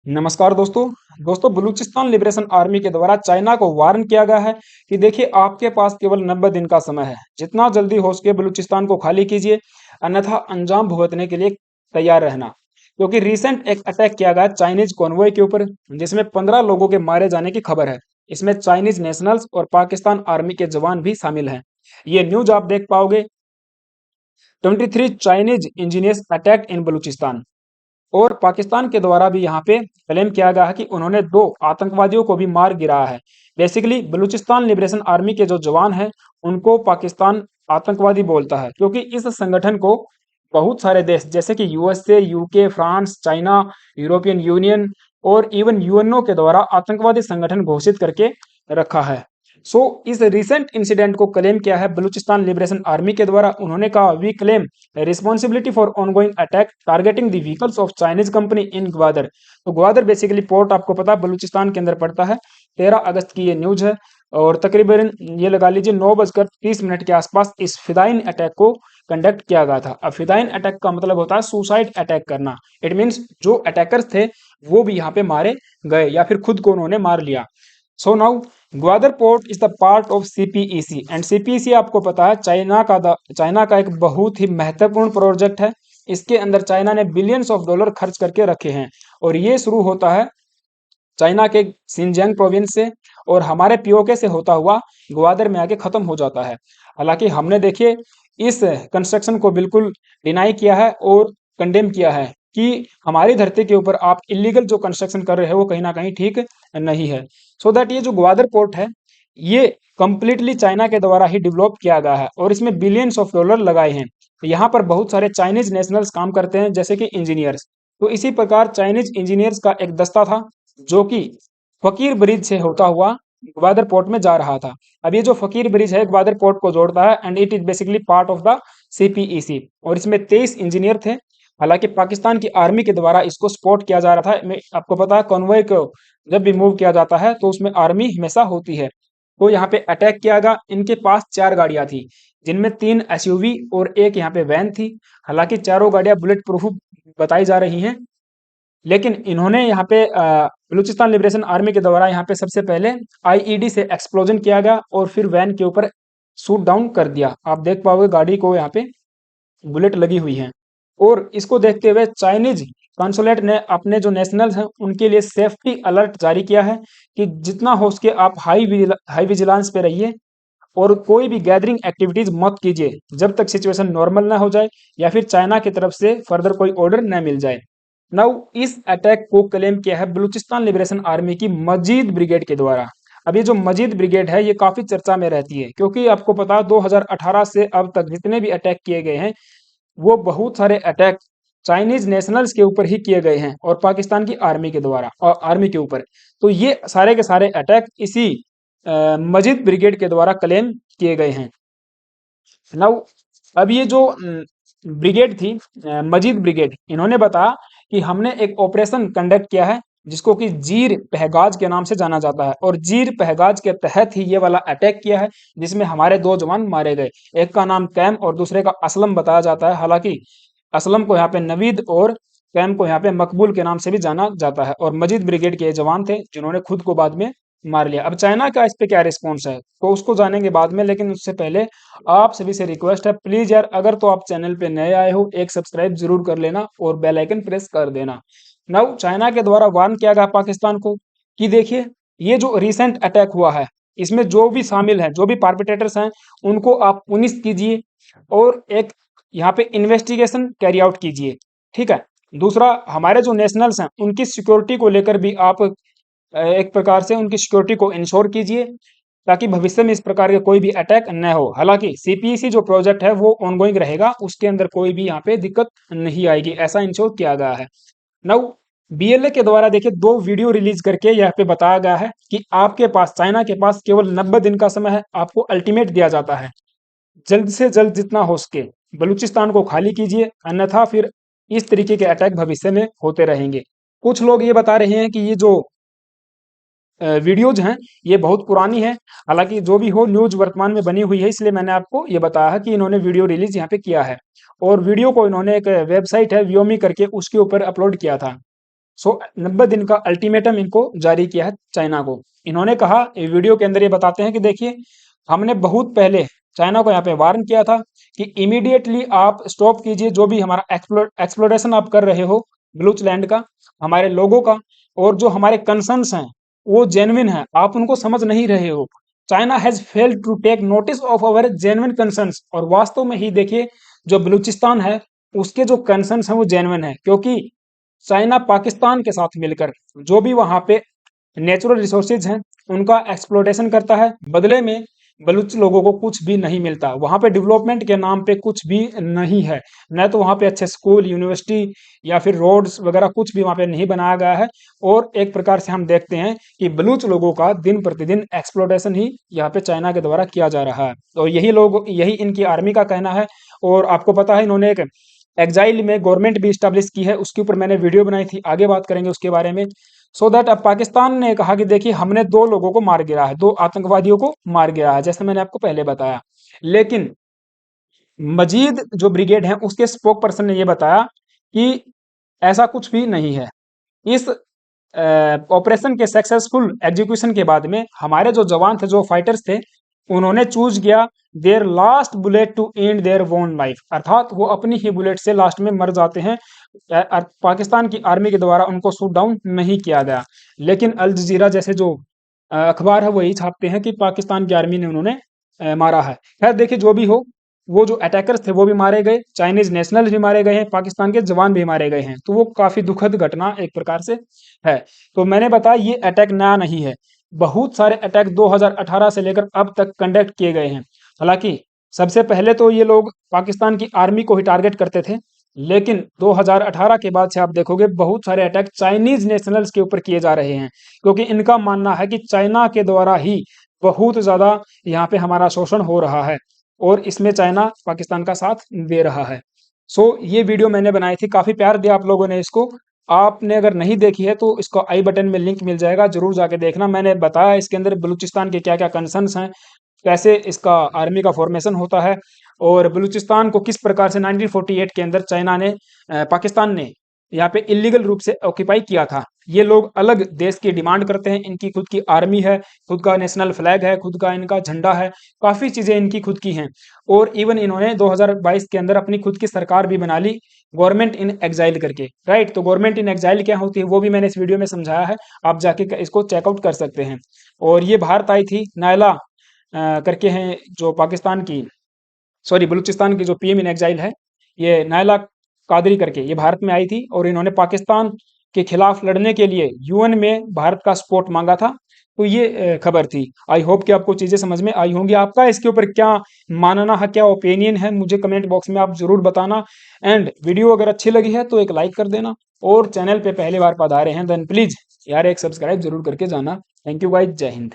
नमस्कार दोस्तों। Balochistan liberation army के द्वारा चाइना को वार्न किया गया है कि देखिए आपके पास केवल 90 दिन का समय है। जितना जल्दी हो सके बलूचिस्तान को खाली कीजिए, अन्यथा अंजाम भुगतने के लिए तैयार रहना। क्योंकि रिसेंट एक अटैक किया गया चाइनीज कॉन्वॉय के ऊपर, जिसमें 15 लोगों के मारे जाने की खबर है। इसमें चाइनीज नेशनल्स और पाकिस्तान आर्मी के जवान भी शामिल हैं। ये न्यूज आप देख पाओगे। 23 चाइनीज इंजीनियर्स अटैक्ड इन बलूचिस्तान। और पाकिस्तान के द्वारा भी यहाँ पे क्लेम किया गया है कि उन्होंने 2 आतंकवादियों को भी मार गिराया है। बेसिकली बलूचिस्तान लिबरेशन आर्मी के जो जवान हैं उनको पाकिस्तान आतंकवादी बोलता है, क्योंकि इस संगठन को बहुत सारे देश जैसे कि USA, UK, France, China, European union और इवन यूएनओ के द्वारा आतंकवादी संगठन घोषित करके रखा है। इस रिसेंट इंसिडेंट को क्लेम किया है बलूचिस्तान लिबरेशन आर्मी के द्वारा। उन्होंने कहा, we claim responsibility for ongoing attack targeting the vehicles of Chinese company in Gwadar. तो ग्वादर बेसिकली पोर्ट आपको पता है बलूचिस्तान के अंदर पड़ता है। 13 अगस्त की ये न्यूज है और तकरीबन ये लगा लीजिए 9:30 के आसपास इस फिदाइन अटैक को कंडक्ट किया गया था। अब फिदाइन अटैक का मतलब होता है सुसाइड अटैक करना। इट मीन्स जो अटैकर्स थे वो भी यहाँ पे मारे गए या फिर खुद को उन्होंने मार लिया। So now Gwadar port is the part of CPEC and CPEC आपको पता है चाइना का एक बहुत ही महत्वपूर्ण प्रोजेक्ट है। इसके अंदर चाइना ने बिलियंस ऑफ डॉलर खर्च करके रखे हैं और ये शुरू होता है चाइना के सिंजियांग प्रोविंस से और हमारे पीओके से होता हुआ ग्वादर में आके खत्म हो जाता है। हालांकि हमने देखिए इस कंस्ट्रक्शन को बिल्कुल डिनाई किया है और कंडेम किया है कि हमारी धरती के ऊपर आप इलीगल जो कंस्ट्रक्शन कर रहे हो वो कहीं ना कहीं ठीक नहीं है। सो दैट ये जो ग्वादर पोर्ट है ये कंप्लीटली चाइना के द्वारा ही डेवलप किया गया है और इसमें बिलियंस ऑफ डॉलर लगाए हैं। तो यहाँ पर बहुत सारे चाइनीज नेशनल्स काम करते हैं जैसे कि इंजीनियर्स। तो इसी प्रकार चाइनीज इंजीनियर्स का एक दस्ता था जो कि फकीर ब्रिज से होता हुआ ग्वादर पोर्ट में जा रहा था। अब ये जो फकीर ब्रिज है ग्वादर पोर्ट को जोड़ता है and it is basically part of the CPEC और इसमें 23 इंजीनियर थे। हालांकि पाकिस्तान की आर्मी के द्वारा इसको सपोर्ट किया जा रहा था। आपको पता है कॉन्वॉय को जब भी मूव किया जाता है तो उसमें आर्मी हमेशा होती है। तो यहाँ पे अटैक किया गया। इनके पास 4 गाड़ियां थी जिनमें 3 एसयूवी और एक यहाँ पे वैन थी। हालांकि चारों गाड़ियां बुलेट प्रूफ बताई जा रही हैं, लेकिन इन्होंने यहाँ पे बलूचिस्तान लिबरेशन आर्मी के द्वारा यहाँ पे सबसे पहले आईईडी से एक्सप्लोजन किया गया और फिर वैन के ऊपर शूट डाउन कर दिया। आप देख पाओगे गाड़ी को यहाँ पे बुलेट लगी हुई है। और इसको देखते हुए चाइनीज कॉन्सुलेट ने अपने जो नेशनल्स हैं उनके लिए सेफ्टी अलर्ट जारी किया है कि जितना हो सके आप हाई विजिलेंस पे रहिए और कोई भी गैदरिंग एक्टिविटीज मत कीजिए जब तक सिचुएशन नॉर्मल ना हो जाए या फिर चाइना की तरफ से फर्दर कोई ऑर्डर न मिल जाए। नाउ इस अटैक को क्लेम किया है बलूचिस्तान लिबरेशन आर्मी की मजीद ब्रिगेड के द्वारा। अब ये जो मजीद ब्रिगेड है ये काफी चर्चा में रहती है क्योंकि आपको पता है 2018 से अब तक जितने भी अटैक किए गए हैं वो बहुत सारे अटैक चाइनीज नेशनल्स के ऊपर ही किए गए हैं और पाकिस्तान की आर्मी के द्वारा और आर्मी के ऊपर। तो ये सारे के सारे अटैक इसी मजीद ब्रिगेड के द्वारा क्लेम किए गए हैं। नाउ अब ये जो ब्रिगेड थी मजीद ब्रिगेड, इन्होंने बताया कि हमने एक ऑपरेशन कंडक्ट किया है जिसको कि जीर पहगाज के नाम से जाना जाता है और जीर पहगाज के तहत ही ये वाला अटैक किया है जिसमें हमारे 2 जवान मारे गए। एक का नाम कैम और दूसरे का असलम बताया जाता है। हालांकि असलम को यहाँ पे नवीद और कैम को यहाँ पे मकबूल के नाम से भी जाना जाता है और मजीद ब्रिगेड के ये जवान थे जिन्होंने खुद को बाद में मार लिया। अब चाइना का इस पे क्या रिस्पॉन्स है तो उसको जानेंगे बाद में, लेकिन उससे पहले आप सभी से रिक्वेस्ट है प्लीज यार अगर तो आप चैनल पे नए आए हो एक सब्सक्राइब जरूर कर लेना और बेल आइकन प्रेस कर देना। नाउ चाइना के द्वारा वार्न किया गया पाकिस्तान को कि देखिए ये जो रिसेंट अटैक हुआ है इसमें जो भी शामिल हैं जो भी पार्पिटेटर्स हैं उनको आप पुनिश कीजिए और एक यहाँ पे इन्वेस्टिगेशन कैरी आउट कीजिए। ठीक है। दूसरा हमारे जो नेशनल्स हैं उनकी सिक्योरिटी को लेकर भी आप एक प्रकार से उनकी सिक्योरिटी को इंश्योर कीजिए ताकि भविष्य में इस प्रकार के कोई भी अटैक न हो। हालांकि सीपीईसी जो प्रोजेक्ट है वो ऑनगोइंग रहेगा, उसके अंदर कोई भी यहाँ पे दिक्कत नहीं आएगी, ऐसा इंश्योर किया गया है। नाउ बीएलए के द्वारा देखिए 2 वीडियो रिलीज करके यहाँ पे बताया गया है कि आपके पास चाइना के पास केवल 90 दिन का समय है। आपको अल्टीमेट दिया जाता है जल्द से जल्द जितना हो सके बलूचिस्तान को खाली कीजिए, अन्यथा फिर इस तरीके के अटैक भविष्य में होते रहेंगे। कुछ लोग ये बता रहे हैं कि ये जो वीडियोज हैं ये बहुत पुरानी है। हालांकि जो भी हो न्यूज वर्तमान में बनी हुई है, इसलिए मैंने आपको ये बताया है कि इन्होंने वीडियो रिलीज यहाँ पे किया है और वीडियो को इन्होंने एक वेबसाइट है व्योमी करके उसके ऊपर अपलोड किया था। सो 90 दिन का अल्टीमेटम इनको जारी किया है चाइना को। इन्होंने कहा, ये वीडियो के अंदर ये बताते हैं कि देखिए, हमने बहुत पहले चाइना को यहाँ पे वार्न किया था कि इमीडिएटली आप स्टॉप कीजिए जो भी हमारा एक्सप्लोरेशन आप कर रहे हो ब्लूच लैंड का, हमारे लोगों का, और जो हमारे कंसर्न्स हैं वो जेन्युइन है, आप उनको समझ नहीं रहे हो। China has failed to take notice of our genuine concerns. और वास्तव में ही देखिए, जो बलूचिस्तान है उसके जो कंसर्न्स हैं वो जेन्युइन है, क्योंकि चाइना पाकिस्तान के साथ मिलकर जो भी वहां पे नेचुरल रिसोर्सेज हैं उनका एक्सप्लोटेशन करता है, बदले में बलूच लोगों को कुछ भी नहीं मिलता। वहां पे डेवलपमेंट के नाम पे कुछ भी नहीं है, न तो वहां पे अच्छे स्कूल, यूनिवर्सिटी या फिर रोड्स वगैरह कुछ भी वहां पे नहीं बनाया गया है। और एक प्रकार से हम देखते हैं कि बलूच लोगों का दिन प्रतिदिन एक्सप्लोटेशन ही यहाँ पे चाइना के द्वारा किया जा रहा है। और यही इनकी आर्मी का कहना है। और आपको पता है, इन्होंने एक एग्जाइल में गवर्नमेंट भी स्टैब्लिश की है, उसके ऊपर मैंने वीडियो बनाई थी, आगे बात करेंगे उसके बारे में। सो दैट अब पाकिस्तान ने कहा कि देखिए, हमने 2 लोगों को मार गिरा है, 2 आतंकवादियों को मार गिरा है, जैसे मैंने आपको पहले बताया। लेकिन मजीद जो ब्रिगेड है उसके स्पोक पर्सन ने यह बताया कि ऐसा कुछ भी नहीं है। इस ऑपरेशन के सक्सेसफुल एग्जीक्यूशन के बाद में हमारे जो जवान थे, जो फाइटर्स थे, उन्होंने चूज किया their last bullet to end their own life, अर्थात वो अपनी ही बुलेट से लास्ट में मर जाते हैं। पाकिस्तान की आर्मी के द्वारा उनको शूट डाउन नहीं किया गया। लेकिन अल जजीरा जैसे जो अखबार है वही छापते हैं कि पाकिस्तान की आर्मी ने उन्होंने मारा है। खैर देखिए, जो भी हो, वो जो अटैकर्स थे वो भी मारे गए, चाइनीज नेशनल भी मारे गए हैं, पाकिस्तान के जवान भी मारे गए हैं। तो वो काफी दुखद घटना एक प्रकार से है। तो मैंने बताया, ये अटैक नया नहीं है, बहुत सारे अटैक 2018 से लेकर अब तक कंडक्ट किए गए हैं। हालांकि सबसे पहले तो ये लोग पाकिस्तान की आर्मी को ही टारगेट करते थे, लेकिन 2018 के बाद से आप देखोगे बहुत सारे अटैक चाइनीज नेशनल्स के ऊपर किए जा रहे हैं, क्योंकि इनका मानना है कि चाइना के द्वारा ही बहुत ज्यादा यहाँ पे हमारा शोषण हो रहा है, और इसमें चाइना पाकिस्तान का साथ दे रहा है। सो ये वीडियो मैंने बनाई थी, काफी प्यार दिया आप लोगों ने इसको। आपने अगर नहीं देखी है तो इसको आई बटन में लिंक मिल जाएगा, जरूर जाके देखना। मैंने बताया इसके अंदर बलूचिस्तान के क्या क्या कंसर्न्स हैं, कैसे इसका आर्मी का फॉर्मेशन होता है, और बलूचिस्तान को किस प्रकार से 1948 के अंदर चाइना ने पाकिस्तान ने यहाँ पे इलीगल रूप से ऑक्यूपाई किया था। ये लोग अलग देश की डिमांड करते हैं, इनकी खुद की आर्मी है, खुद का नेशनल फ्लैग है, खुद का इनका झंडा है, काफी चीजें इनकी खुद की हैं। और इवन इन्होंने 2022 के अंदर अपनी खुद की सरकार भी बना ली, गवर्नमेंट इन एग्जाइल करके। राइट, तो गवर्नमेंट इन एग्जाइल क्या होती है वो भी मैंने इस वीडियो में समझाया है, आप जाके इसको चेकआउट कर सकते हैं। और ये भारत आई थी, नायला करके हैं जो पाकिस्तान की, सॉरी बलूचिस्तान की जो पीएम इन एग्जाइल है, ये नायला कादरी करके, ये भारत में आई थी और इन्होंने पाकिस्तान के खिलाफ लड़ने के लिए यूएन में भारत का सपोर्ट मांगा था। तो ये खबर थी। आई होप कि आपको चीजें समझ में आई होंगी। आपका इसके ऊपर क्या मानना है, क्या ओपिनियन है, मुझे कमेंट बॉक्स में आप जरूर बताना। एंड वीडियो अगर अच्छी लगी है तो एक लाइक कर देना, और चैनल पे पहली बार पधारे हैं देन प्लीज यार एक सब्सक्राइब जरूर करके जाना। थैंक यू गाइज, जय हिंद।